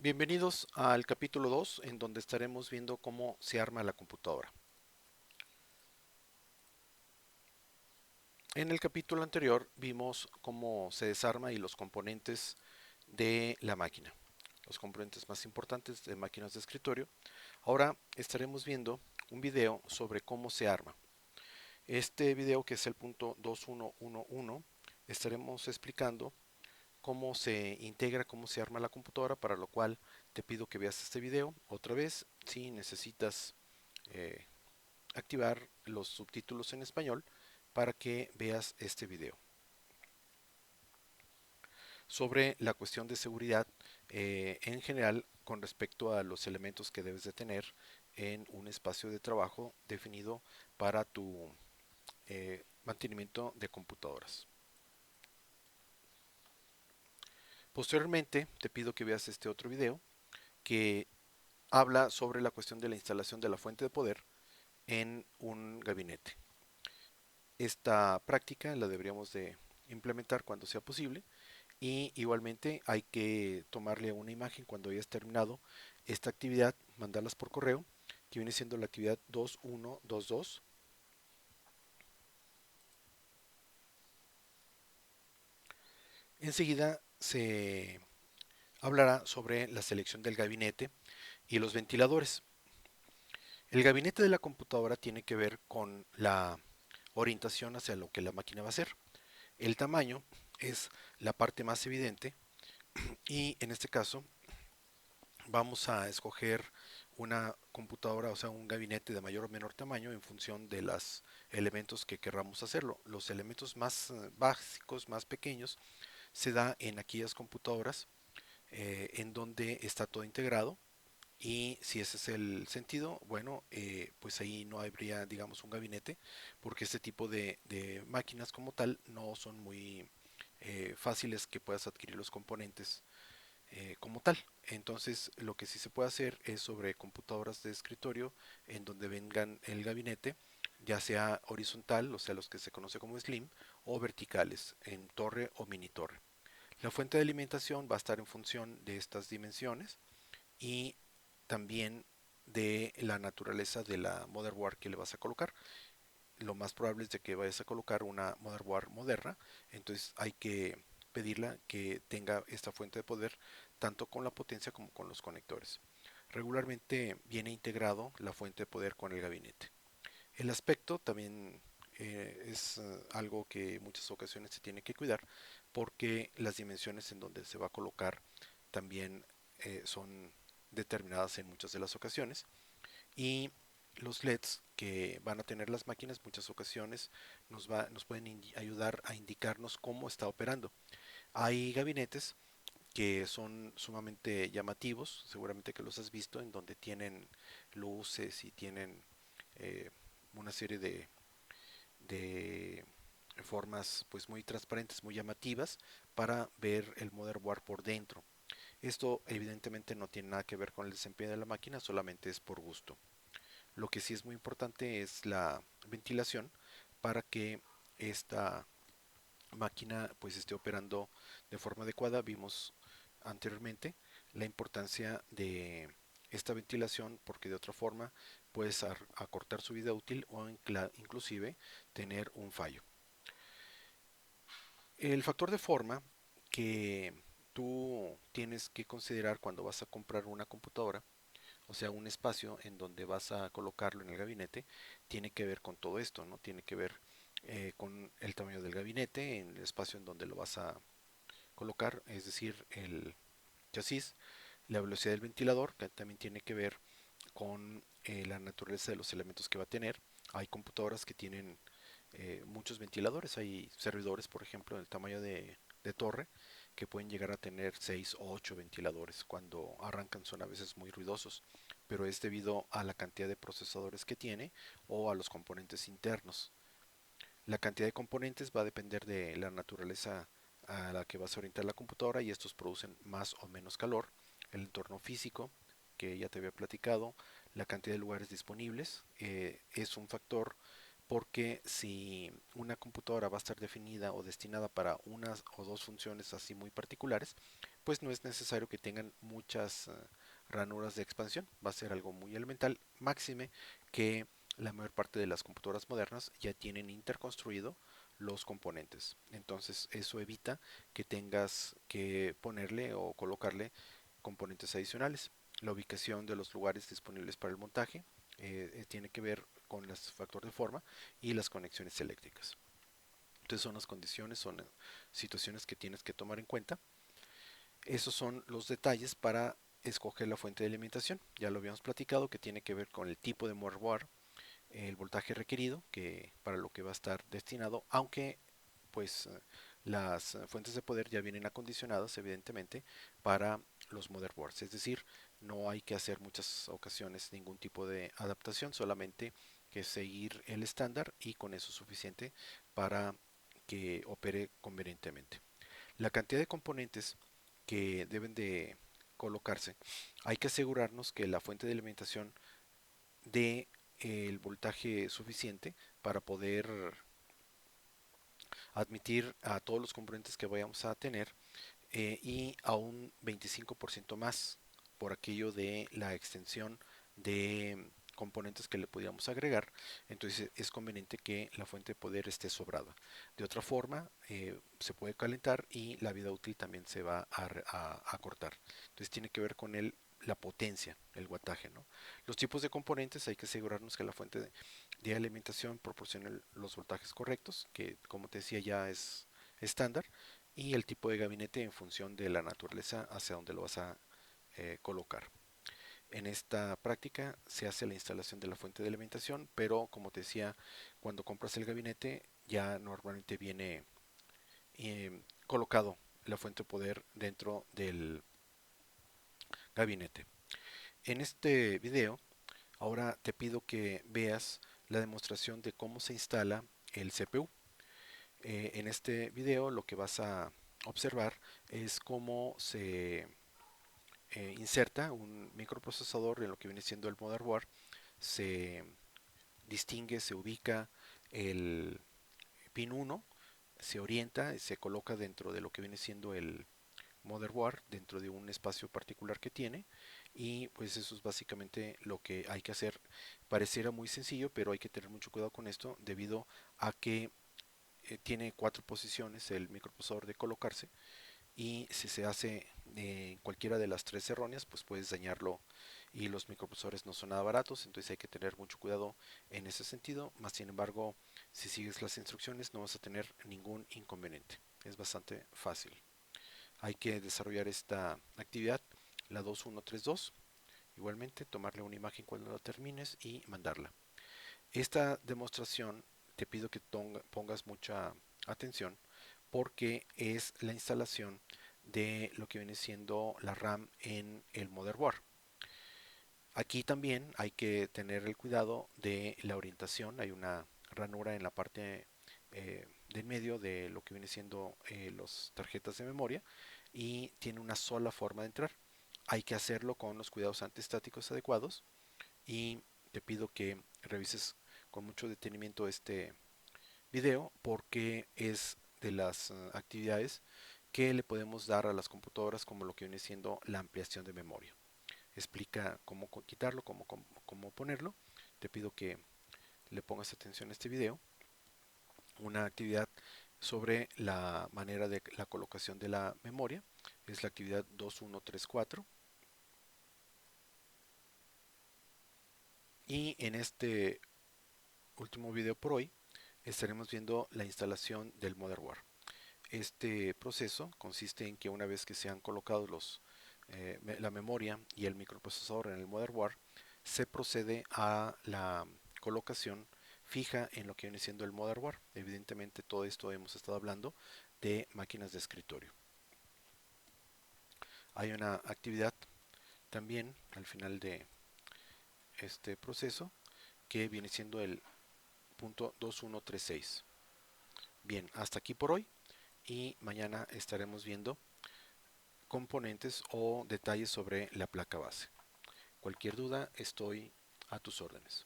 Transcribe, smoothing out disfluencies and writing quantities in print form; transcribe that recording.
Bienvenidos al capítulo 2, en donde estaremos viendo cómo se arma la computadora. En el capítulo anterior vimos cómo se desarma y los componentes de la máquina, los componentes más importantes de máquinas de escritorio. Ahora estaremos viendo un video sobre cómo se arma. Este video, que es el punto 2111, estaremos explicando cómo se integra, cómo se arma la computadora, para lo cual te pido que veas este video otra vez si necesitas eh, activar los subtítulos en español para que veas este video. Sobre la cuestión de seguridad en general con respecto a los elementos que debes de tener en un espacio de trabajo definido para tu mantenimiento de computadoras. Posteriormente te pido que veas este otro video que habla sobre la cuestión de la instalación de la fuente de poder en un gabinete. Esta práctica la deberíamos de implementar cuando sea posible y igualmente hay que tomarle una imagen cuando hayas terminado esta actividad, mandarlas por correo, que viene siendo la actividad 2122. Enseguida se hablará sobre la selección del gabinete y los ventiladores. El gabinete de la computadora tiene que ver con la orientación hacia lo que la máquina va a hacer. El tamaño es la parte más evidente y en este caso vamos a escoger una computadora, o sea, un gabinete de mayor o menor tamaño en función de los elementos que querramos hacerlo. Los elementos más básicos, más pequeños, se da en aquellas computadoras en donde está todo integrado. Y si ese es el sentido, bueno, pues ahí no habría, digamos, un gabinete, porque este tipo de máquinas como tal no son muy fáciles que puedas adquirir los componentes como tal. Entonces, lo que sí se puede hacer es sobre computadoras de escritorio en donde vengan el gabinete, ya sea horizontal, o sea, los que se conoce como slim, o verticales, en torre o mini torre. La fuente de alimentación va a estar en función de estas dimensiones y también de la naturaleza de la motherboard que le vas a colocar. Lo más probable es de que vayas a colocar una motherboard moderna, entonces hay que pedirla que tenga esta fuente de poder tanto con la potencia como con los conectores. Regularmente viene integrado la fuente de poder con el gabinete. El aspecto también es algo que en muchas ocasiones se tiene que cuidar porque las dimensiones en donde se va a colocar también son determinadas en muchas de las ocasiones y los LEDs que van a tener las máquinas muchas ocasiones nos pueden ayudar a indicarnos cómo está operando. Hay gabinetes que son sumamente llamativos, seguramente que los has visto, en donde tienen luces y tienen eh, una serie de formas pues muy transparentes, muy llamativas para ver el motherboard por dentro. Esto evidentemente no tiene nada que ver con el desempeño de la máquina, solamente es por gusto. Lo que sí es muy importante es la ventilación para que esta máquina pues esté operando de forma adecuada. Vimos anteriormente la importancia de esta ventilación porque de otra forma puedes acortar su vida útil o inclusive tener un fallo. El factor de forma que tú tienes que considerar cuando vas a comprar una computadora, o sea, un espacio en donde vas a colocarlo en el gabinete, tiene que ver con todo esto, ¿no? Tiene que ver con el tamaño del gabinete, en el espacio en donde lo vas a colocar, es decir, el chasis, la velocidad del ventilador, que también tiene que ver con la naturaleza de los elementos que va a tener. Hay computadoras que tienen muchos ventiladores, hay servidores, por ejemplo, del tamaño de torre, que pueden llegar a tener 6 o 8 ventiladores. Cuando arrancan son a veces muy ruidosos, pero es debido a la cantidad de procesadores que tiene o a los componentes internos. La cantidad de componentes va a depender de la naturaleza a la que vas a orientar la computadora y estos producen más o menos calor. El entorno físico, que ya te había platicado, la cantidad de lugares disponibles es un factor porque si una computadora va a estar definida o destinada para unas o dos funciones así muy particulares, pues no es necesario que tengan muchas ranuras de expansión, va a ser algo muy elemental, máxime que la mayor parte de las computadoras modernas ya tienen interconstruido los componentes. Entonces eso evita que tengas que ponerle o colocarle componentes adicionales. La ubicación de los lugares disponibles para el montaje tiene que ver con el factor de forma y las conexiones eléctricas. Entonces son las condiciones, son situaciones que tienes que tomar en cuenta. Esos son los detalles para escoger la fuente de alimentación. Ya lo habíamos platicado, que tiene que ver con el tipo de motherboard, el voltaje requerido, que para lo que va a estar destinado, aunque pues las fuentes de poder ya vienen acondicionadas evidentemente para los motherboards, es decir, no hay que hacer muchas ocasiones ningún tipo de adaptación, solamente que seguir el estándar y con eso es suficiente para que opere convenientemente. La cantidad de componentes que deben de colocarse, hay que asegurarnos que la fuente de alimentación dé el voltaje suficiente para poder admitir a todos los componentes que vayamos a tener y a un 25% más por aquello de la extensión de componentes que le pudiéramos agregar, entonces es conveniente que la fuente de poder esté sobrada. De otra forma, se puede calentar y la vida útil también se va a cortar. Entonces tiene que ver con la potencia, el wattaje, ¿no? Los tipos de componentes hay que asegurarnos que la fuente de alimentación proporcione los voltajes correctos, que como te decía ya es estándar, y el tipo de gabinete en función de la naturaleza hacia donde lo vas a colocar. En esta práctica se hace la instalación de la fuente de alimentación, pero como te decía, cuando compras el gabinete ya normalmente viene colocado la fuente de poder dentro del gabinete. En este video ahora te pido que veas la demostración de cómo se instala el CPU. En este video lo que vas a observar es cómo se inserta un microprocesador en lo que viene siendo el motherboard, se distingue, se ubica el pin 1, se orienta, se coloca dentro de lo que viene siendo el motherboard, dentro de un espacio particular que tiene, y pues eso es básicamente lo que hay que hacer. Pareciera muy sencillo, pero hay que tener mucho cuidado con esto debido a que tiene cuatro posiciones el microprocesador de colocarse, y si se hace cualquiera de las tres erróneas, pues puedes dañarlo, y los microprocesores no son nada baratos, entonces hay que tener mucho cuidado en ese sentido. Más sin embargo, si sigues las instrucciones no vas a tener ningún inconveniente, es bastante fácil. Hay que desarrollar esta actividad, la 2132, igualmente tomarle una imagen cuando la termines y mandarla. Esta demostración te pido que pongas mucha atención porque es la instalación de lo que viene siendo la RAM en el motherboard. Aquí también hay que tener el cuidado de la orientación. Hay una ranura en la parte del medio de lo que viene siendo las tarjetas de memoria y tiene una sola forma de entrar. Hay que hacerlo con los cuidados antiestáticos adecuados y te pido que revises con mucho detenimiento este video porque es de las actividades que le podemos dar a las computadoras como lo que viene siendo la ampliación de memoria. Explica cómo quitarlo, cómo ponerlo. Te pido que le pongas atención a este video. Una actividad sobre la manera de la colocación de la memoria es la actividad 2134. Y en este último video por hoy estaremos viendo la instalación del motherboard. Este proceso consiste en que una vez que se han colocado la memoria y el microprocesador en el motherboard, se procede a la colocación fija en lo que viene siendo el motherboard. Evidentemente todo esto hemos estado hablando de máquinas de escritorio. Hay una actividad también al final de este proceso que viene siendo el punto 2136. Bien, hasta aquí por hoy y mañana estaremos viendo componentes o detalles sobre la placa base. Cualquier duda, estoy a tus órdenes.